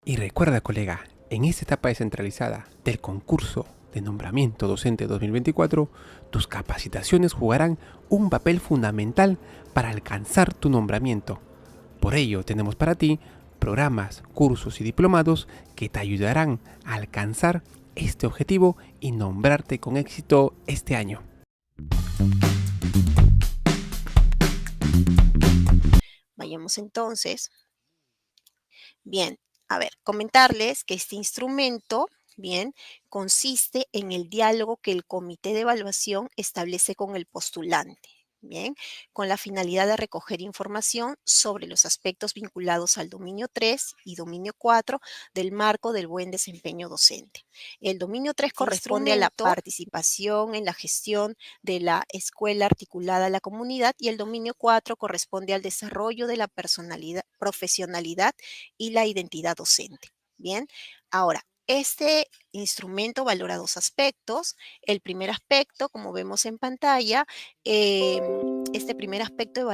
Y recuerda, colega, en esta etapa descentralizada del concurso de nombramiento docente 2024, tus capacitaciones jugarán un papel fundamental para alcanzar tu nombramiento. Por ello, tenemos para ti programas, cursos y diplomados que te ayudarán a alcanzar este objetivo y nombrarte con éxito este año. Vayamos entonces. Bien, a ver, comentarles que este instrumento, bien, consiste en el diálogo que el comité de evaluación establece con el postulante. Bien, con la finalidad de recoger información sobre los aspectos vinculados al dominio 3 y dominio 4 del marco del buen desempeño docente. El dominio 3 corresponde a la participación en la gestión de la escuela articulada a la comunidad y el dominio 4 corresponde al desarrollo de la personalidad, profesionalidad y la identidad docente. Bien, ahora, este instrumento valora dos aspectos. El primer aspecto, como vemos en pantalla, este primer aspecto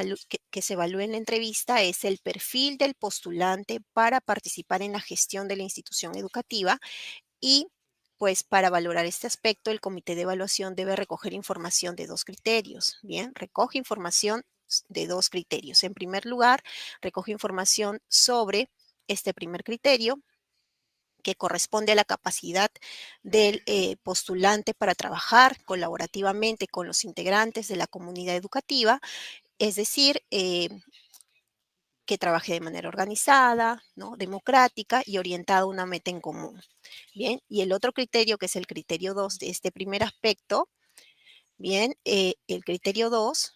que se evalúa en la entrevista es el perfil del postulante para participar en la gestión de la institución educativa y pues para valorar este aspecto, el comité de evaluación debe recoger información de dos criterios. Bien, recoge información de dos criterios. En primer lugar, recoge información sobre este primer criterio, que corresponde a la capacidad del postulante para trabajar colaborativamente con los integrantes de la comunidad educativa, es decir, que trabaje de manera organizada, ¿no?, democrática y orientada a una meta en común. Bien, y el otro criterio, que es el criterio 2 de este primer aspecto, bien, el criterio 2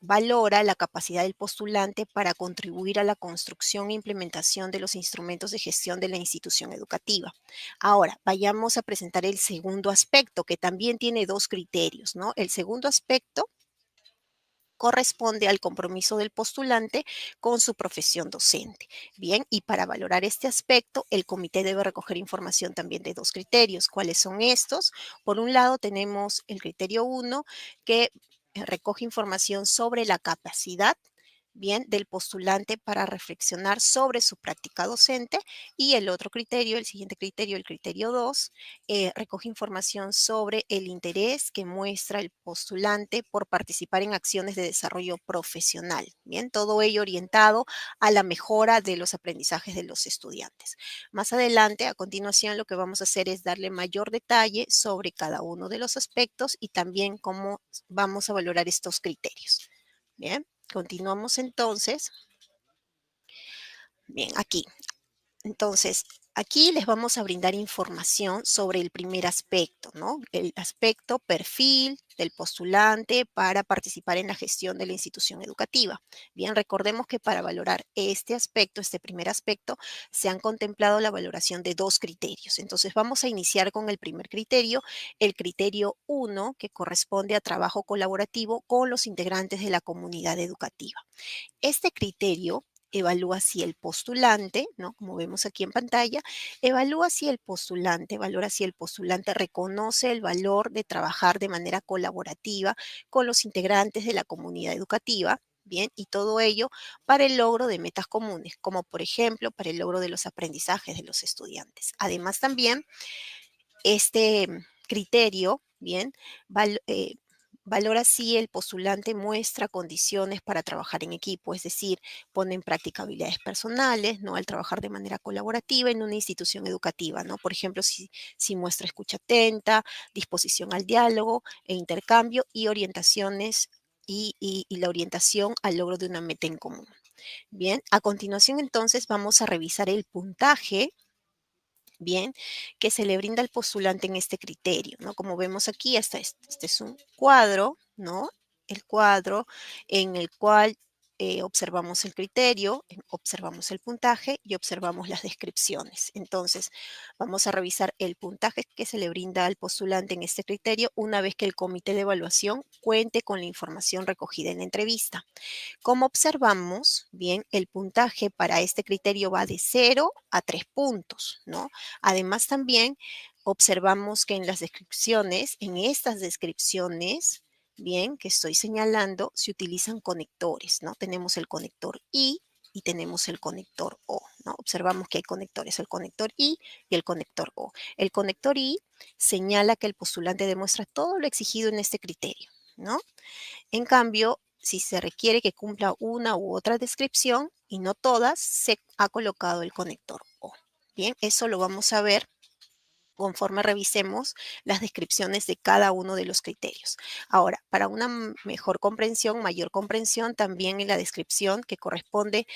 valora la capacidad del postulante para contribuir a la construcción e implementación de los instrumentos de gestión de la institución educativa. Ahora, vayamos a presentar el segundo aspecto, que también tiene dos criterios, ¿no? El segundo aspecto corresponde al compromiso del postulante con su profesión docente. Bien, y para valorar este aspecto, el comité debe recoger información también de dos criterios. ¿Cuáles son estos? Por un lado, tenemos el criterio 1, que recoge información sobre la capacidad, bien, del postulante para reflexionar sobre su práctica docente, y el otro criterio, el siguiente criterio, el criterio 2, recoge información sobre el interés que muestra el postulante por participar en acciones de desarrollo profesional. Bien, todo ello orientado a la mejora de los aprendizajes de los estudiantes. Más adelante, a continuación, lo que vamos a hacer es darle mayor detalle sobre cada uno de los aspectos y también cómo vamos a valorar estos criterios. Bien, continuamos entonces. Bien, aquí. Entonces, aquí les vamos a brindar información sobre el primer aspecto, ¿no? El aspecto perfil del postulante para participar en la gestión de la institución educativa. Bien, recordemos que para valorar este aspecto, este primer aspecto, se han contemplado la valoración de dos criterios. Entonces, vamos a iniciar con el primer criterio, el criterio 1, que corresponde a trabajo colaborativo con los integrantes de la comunidad educativa. Este criterio evalúa si el postulante, ¿no?, como vemos aquí en pantalla, evalúa si el postulante, valora si el postulante reconoce el valor de trabajar de manera colaborativa con los integrantes de la comunidad educativa. Bien, y todo ello para el logro de metas comunes, como por ejemplo para el logro de los aprendizajes de los estudiantes. Además, también este criterio, bien, valora si el postulante muestra condiciones para trabajar en equipo, es decir, pone en práctica habilidades personales, ¿no?, al trabajar de manera colaborativa en una institución educativa, ¿no? Por ejemplo, si muestra escucha atenta, disposición al diálogo e intercambio y orientaciones y la orientación al logro de una meta en común. Bien, a continuación entonces vamos a revisar el puntaje, bien, que se le brinda al postulante en este criterio, ¿no? Como vemos aquí, este es un cuadro, ¿no? El cuadro en el cual observamos el criterio, observamos el puntaje y observamos las descripciones. Entonces, vamos a revisar el puntaje que se le brinda al postulante en este criterio una vez que el comité de evaluación cuente con la información recogida en la entrevista. Como observamos, bien, el puntaje para este criterio va de 0 a 3 puntos, ¿no? Además, también observamos que en las descripciones, en estas descripciones, bien, que estoy señalando, se utilizan conectores, ¿no? Tenemos el conector I, y tenemos el conector O, ¿no? Observamos que hay conectores, el conector I y el conector O. El conector I señala que el postulante demuestra todo lo exigido en este criterio, ¿no? En cambio, si se requiere que cumpla una u otra descripción y no todas, se ha colocado el conector O. Bien, eso lo vamos a ver conforme revisemos las descripciones de cada uno de los criterios. Ahora, para una mejor comprensión, mayor comprensión, también en la descripción que corresponde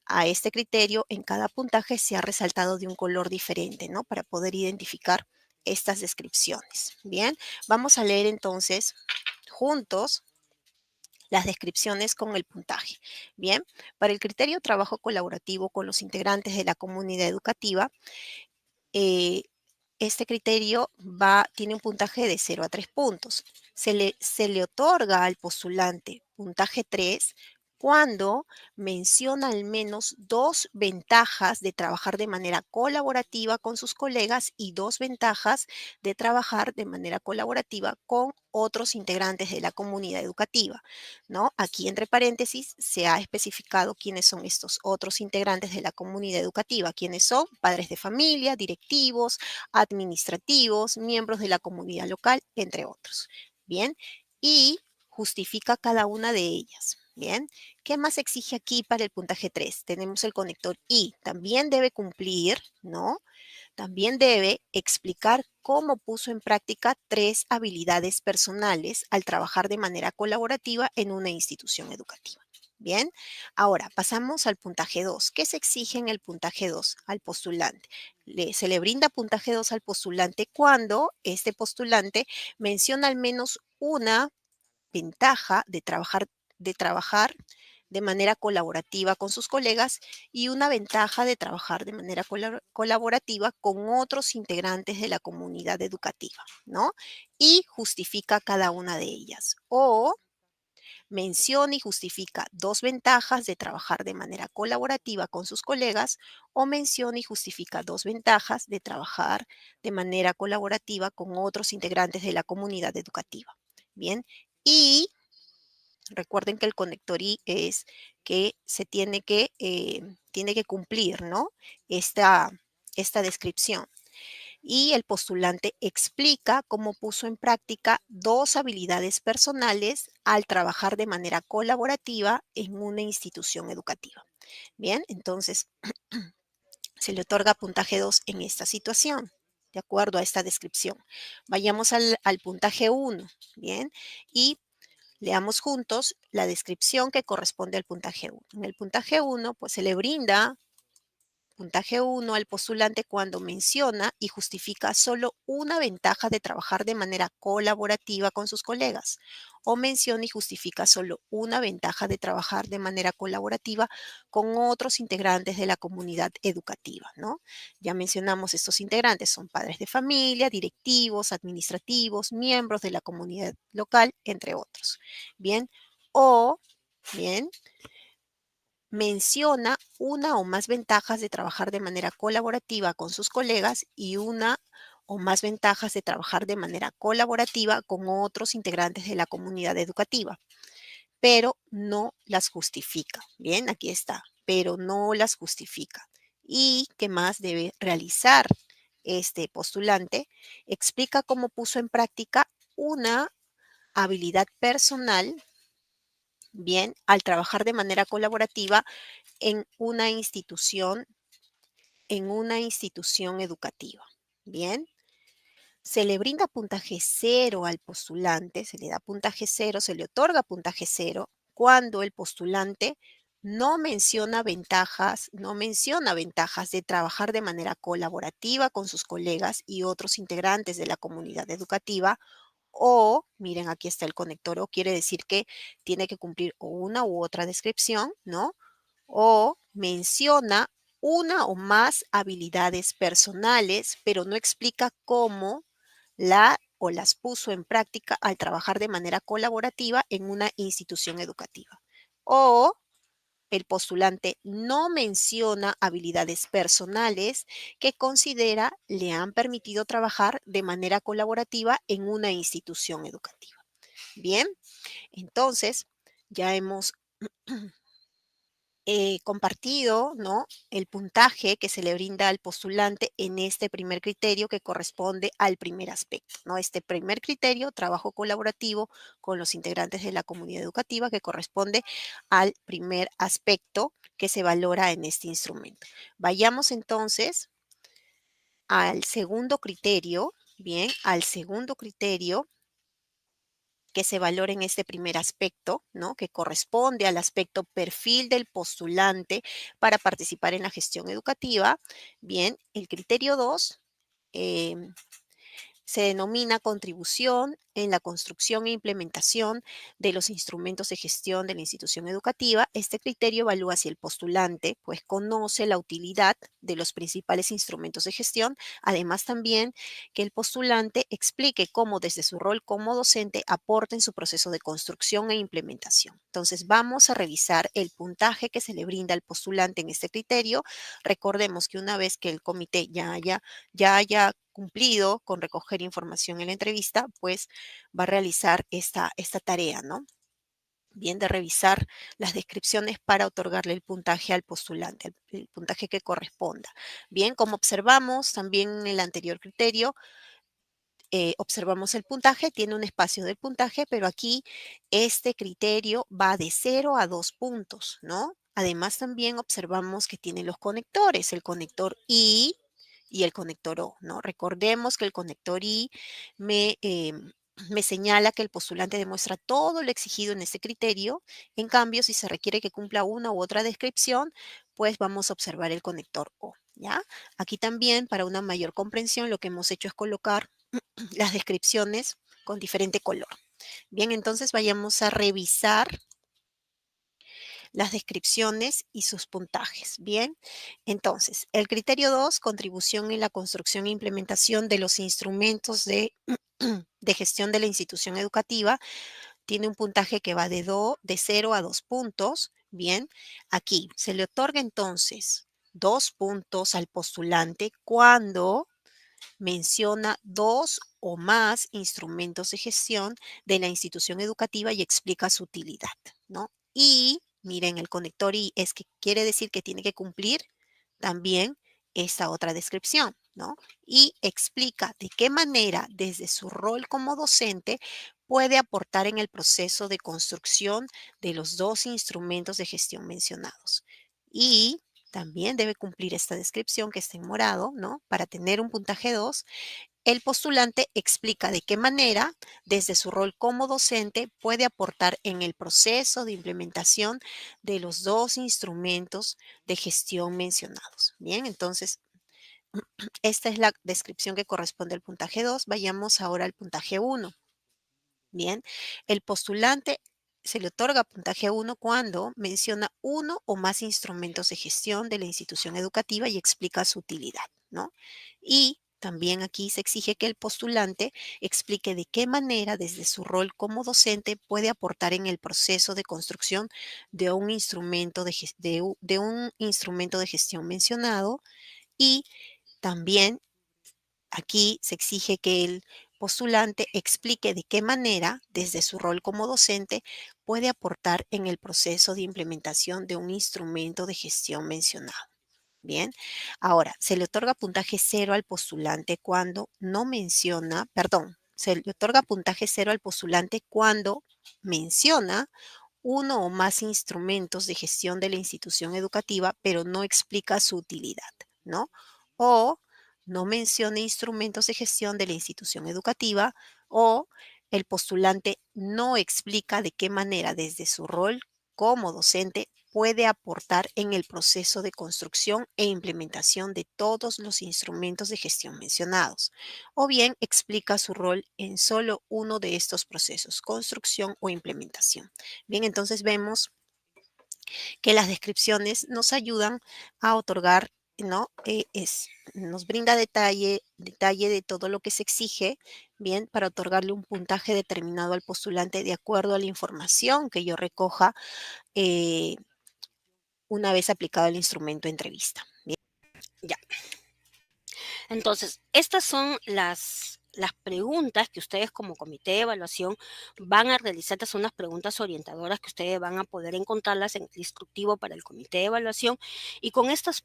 a este criterio, en cada puntaje se ha resaltado de un color diferente, ¿no? Para poder identificar estas descripciones. Bien, vamos a leer entonces juntos las descripciones con el puntaje. Bien, para el criterio trabajo colaborativo con los integrantes de la comunidad educativa, eh, este criterio tiene un puntaje de 0 a 3 puntos. Se le otorga al postulante puntaje 3 cuando menciona al menos 2 ventajas de trabajar de manera colaborativa con sus colegas y 2 ventajas de trabajar de manera colaborativa con otros integrantes de la comunidad educativa, ¿no? Aquí entre paréntesis se ha especificado quiénes son estos otros integrantes de la comunidad educativa, quiénes son padres de familia, directivos, administrativos, miembros de la comunidad local, entre otros. Bien, y justifica cada una de ellas. Bien, ¿qué más exige aquí para el puntaje 3? Tenemos el conector I, también debe cumplir, ¿no? También debe explicar cómo puso en práctica 3 habilidades personales al trabajar de manera colaborativa en una institución educativa. Bien, ahora pasamos al puntaje 2. ¿Qué se exige en el puntaje 2 al postulante? Se le brinda puntaje 2 al postulante cuando este postulante menciona al menos una ventaja de trabajar de manera colaborativa con sus colegas y una ventaja de trabajar de manera colaborativa con otros integrantes de la comunidad educativa, ¿no? Y justifica cada una de ellas. O menciona y justifica 2 ventajas de trabajar de manera colaborativa con sus colegas o menciona y justifica 2 ventajas de trabajar de manera colaborativa con otros integrantes de la comunidad educativa. Bien, y recuerden que el conector I es que se tiene que cumplir, ¿no? Esta descripción. Y el postulante explica cómo puso en práctica 2 habilidades personales al trabajar de manera colaborativa en una institución educativa. Bien, entonces se le otorga puntaje 2 en esta situación, de acuerdo a esta descripción. Vayamos al puntaje 1, bien, y leamos juntos la descripción que corresponde al puntaje 1. En el puntaje 1, pues se le brinda puntaje 1 al postulante cuando menciona y justifica solo una ventaja de trabajar de manera colaborativa con sus colegas, o menciona y justifica solo una ventaja de trabajar de manera colaborativa con otros integrantes de la comunidad educativa, ¿no? Ya mencionamos estos integrantes, son padres de familia, directivos, administrativos, miembros de la comunidad local, entre otros. Bien, o bien, menciona una o más ventajas de trabajar de manera colaborativa con sus colegas y una o más ventajas de trabajar de manera colaborativa con otros integrantes de la comunidad educativa, pero no las justifica. Bien, aquí está, pero no las justifica. ¿Y qué más debe realizar este postulante? Explica cómo puso en práctica una habilidad personal, bien, al trabajar de manera colaborativa en una institución educativa. Bien, se le brinda puntaje 0 al postulante, se le da puntaje 0, se le otorga puntaje 0 cuando el postulante no menciona ventajas de trabajar de manera colaborativa con sus colegas y otros integrantes de la comunidad educativa. O, miren, aquí está el conector O, quiere decir que tiene que cumplir una u otra descripción, ¿no? O menciona una o más habilidades personales, pero no explica cómo las puso en práctica al trabajar de manera colaborativa en una institución educativa. O el postulante no menciona habilidades personales que considera le han permitido trabajar de manera colaborativa en una institución educativa. Bien, entonces ya hemos compartido, ¿no?, el puntaje que se le brinda al postulante en este primer criterio que corresponde al primer aspecto, ¿no? Este primer criterio, trabajo colaborativo con los integrantes de la comunidad educativa, que corresponde al primer aspecto que se valora en este instrumento. Vayamos entonces al segundo criterio, bien, al segundo criterio que se valora en este primer aspecto, ¿no?, que corresponde al aspecto perfil del postulante para participar en la gestión educativa. Bien, el criterio 2 se denomina contribución en la construcción e implementación de los instrumentos de gestión de la institución educativa. Este criterio evalúa si el postulante pues conoce la utilidad de los principales instrumentos de gestión, además también que el postulante explique cómo desde su rol como docente aporta en su proceso de construcción e implementación. Entonces vamos a revisar el puntaje que se le brinda al postulante en este criterio. Recordemos que una vez que el comité ya haya cumplido con recoger información en la entrevista, pues va a realizar esta tarea, ¿no? Bien, de revisar las descripciones para otorgarle el puntaje al postulante, el puntaje que corresponda. Bien, como observamos también en el anterior criterio, observamos el puntaje, tiene un espacio del puntaje, pero aquí este criterio va de 0 a 2 puntos, ¿no? Además, también observamos que tiene los conectores, el conector I y el conector O, ¿no? Recordemos que el conector I me señala que el postulante demuestra todo lo exigido en este criterio. En cambio, si se requiere que cumpla una u otra descripción, pues vamos a observar el conector O, ¿ya? Aquí también, para una mayor comprensión, lo que hemos hecho es colocar las descripciones con diferente color. Bien, entonces vayamos a revisar las descripciones y sus puntajes. Bien, entonces, el criterio 2, contribución en la construcción e implementación de los instrumentos de gestión de la institución educativa, tiene un puntaje que va de 0 a 2 puntos. Bien, aquí se le otorga entonces 2 puntos al postulante cuando menciona dos o más instrumentos de gestión de la institución educativa y explica su utilidad, ¿no? Y miren, el conector y es que quiere decir que tiene que cumplir también esta otra descripción, ¿no? Y explica de qué manera desde su rol como docente puede aportar en el proceso de construcción de los dos instrumentos de gestión mencionados. Y también debe cumplir esta descripción que está en morado, ¿no? Para tener un puntaje 2, el postulante explica de qué manera, desde su rol como docente, puede aportar en el proceso de implementación de los dos instrumentos de gestión mencionados. Bien, entonces, esta es la descripción que corresponde al puntaje 2. Vayamos ahora al puntaje 1. Bien, el postulante se le otorga puntaje 1 cuando menciona uno o más instrumentos de gestión de la institución educativa y explica su utilidad, ¿no? Y también aquí se exige que el postulante explique de qué manera, desde su rol como docente, puede aportar en el proceso de construcción de un instrumento de un instrumento de gestión mencionado. Y también aquí se exige que el postulante explique de qué manera, desde su rol como docente, puede aportar en el proceso de implementación de un instrumento de gestión mencionado. Bien, ahora se le otorga puntaje 0 al postulante cuando no menciona, perdón, se le otorga puntaje 0 al postulante cuando menciona uno o más instrumentos de gestión de la institución educativa, pero no explica su utilidad, ¿no? O no menciona instrumentos de gestión de la institución educativa, o el postulante no explica de qué manera desde su rol como docente puede aportar en el proceso de construcción e implementación de todos los instrumentos de gestión mencionados, o bien explica su rol en solo uno de estos procesos, construcción o implementación. Bien, entonces vemos que las descripciones nos ayudan a otorgar, ¿no? Nos brinda detalle de todo lo que se exige, bien, para otorgarle un puntaje determinado al postulante de acuerdo a la información que yo recoja eh, una vez aplicado el instrumento de entrevista. Bien, ya. Entonces, estas son las preguntas que ustedes como comité de evaluación van a realizar. Estas son unas preguntas orientadoras que ustedes van a poder encontrarlas en el instructivo para el comité de evaluación, y con estas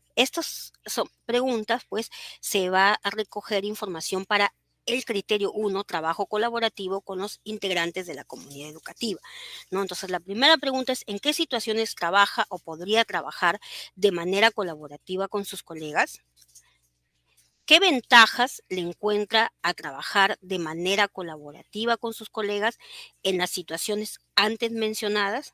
son preguntas pues se va a recoger información para el criterio 1, trabajo colaborativo con los integrantes de la comunidad educativa, ¿no? Entonces, la primera pregunta es: ¿en qué situaciones trabaja o podría trabajar de manera colaborativa con sus colegas? ¿Qué ventajas le encuentra a trabajar de manera colaborativa con sus colegas en las situaciones antes mencionadas?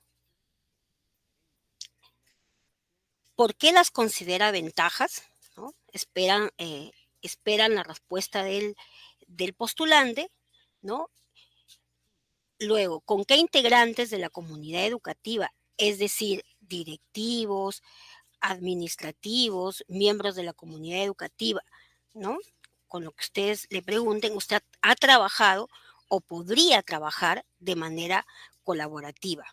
¿Por qué las considera ventajas? ¿No? Esperan la respuesta del postulante, ¿no? Luego, ¿con qué integrantes de la comunidad educativa, es decir, directivos, administrativos, miembros de la comunidad educativa, ¿no? Con lo que ustedes le pregunten, usted ha trabajado o podría trabajar de manera colaborativa?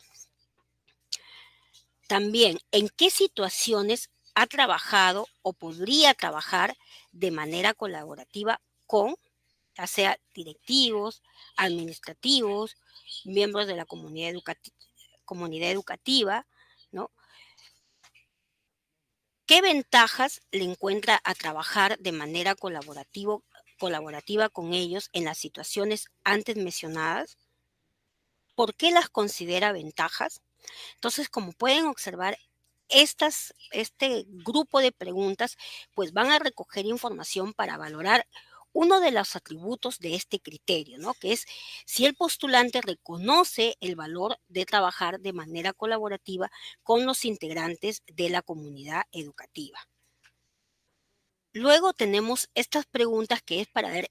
También, ¿en qué situaciones ha trabajado o podría trabajar de manera colaborativa con, ya sea directivos, administrativos, miembros de la comunidad educativa, ¿no? ¿Qué ventajas le encuentra a trabajar de manera colaborativa con ellos en las situaciones antes mencionadas? ¿Por qué las considera ventajas? Entonces, como pueden observar, este grupo de preguntas pues van a recoger información para valorar uno de los atributos de este criterio, ¿no? Que es si el postulante reconoce el valor de trabajar de manera colaborativa con los integrantes de la comunidad educativa. Luego tenemos estas preguntas que es para ver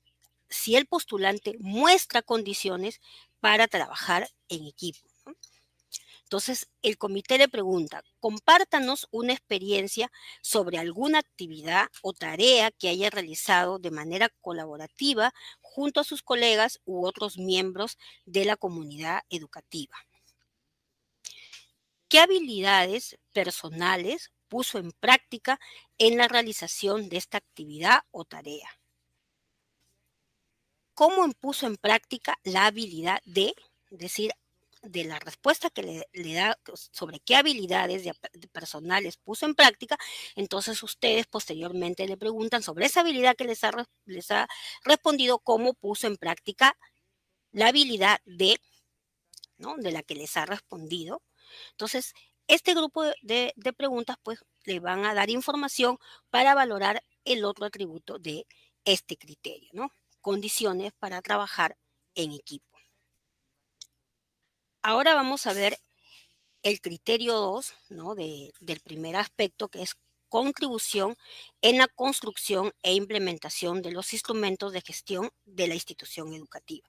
si el postulante muestra condiciones para trabajar en equipo, ¿no? Entonces, el comité le pregunta: compártanos una experiencia sobre alguna actividad o tarea que haya realizado de manera colaborativa junto a sus colegas u otros miembros de la comunidad educativa. ¿Qué habilidades personales puso en práctica en la realización de esta actividad o tarea? ¿Cómo puso en práctica la habilidad de, es decir, de la respuesta que le da sobre qué habilidades de personales puso en práctica? Entonces ustedes posteriormente le preguntan sobre esa habilidad que les ha respondido, cómo puso en práctica la habilidad de, ¿no? De la que les ha respondido. Entonces, este grupo de preguntas pues le van a dar información para valorar el otro atributo de este criterio, ¿no? Condiciones para trabajar en equipo. Ahora vamos a ver el criterio 2, ¿no? Del primer aspecto, que es contribución en la construcción e implementación de los instrumentos de gestión de la institución educativa.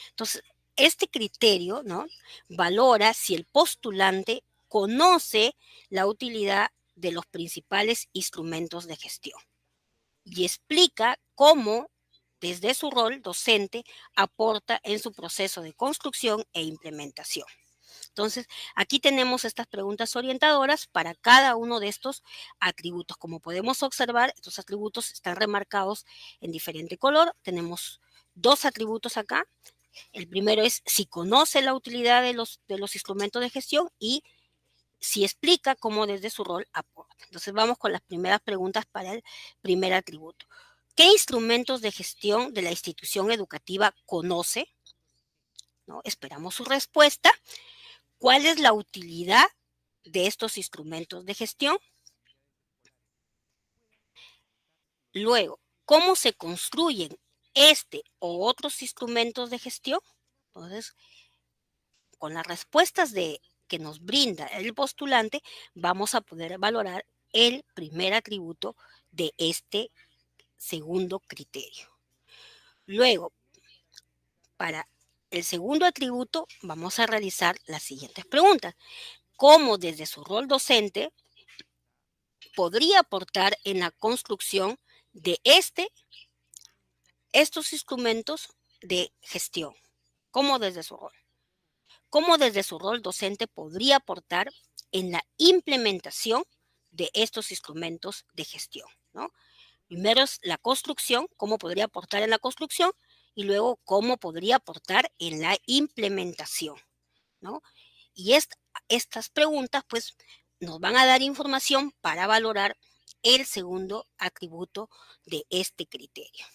Entonces, este criterio, ¿no? Valora si el postulante conoce la utilidad de los principales instrumentos de gestión y explica cómo, desde su rol docente, aporta en su proceso de construcción e implementación. Entonces, aquí tenemos estas preguntas orientadoras para cada uno de estos atributos. Como podemos observar, estos atributos están remarcados en diferente color. Tenemos dos atributos acá. El primero es si conoce la utilidad de los instrumentos de gestión y si explica cómo desde su rol aporta. Entonces vamos con las primeras preguntas para el primer atributo. ¿Qué instrumentos de gestión de la institución educativa conoce? ¿No? Esperamos su respuesta. ¿Cuál es la utilidad de estos instrumentos de gestión? Luego, ¿cómo se construyen este o otros instrumentos de gestión? Entonces, con las respuestas que nos brinda el postulante, vamos a poder valorar el primer atributo de este segundo criterio. Luego, para el segundo atributo, vamos a realizar las siguientes preguntas. ¿Cómo desde su rol docente podría aportar en la construcción de estos instrumentos de gestión? ¿Cómo desde su rol? ¿Cómo desde su rol docente podría aportar en la implementación de estos instrumentos de gestión, ¿no? Primero es la construcción, cómo podría aportar en la construcción, y luego cómo podría aportar en la implementación, ¿no? Y estas preguntas, pues, nos van a dar información para valorar el segundo atributo de este criterio.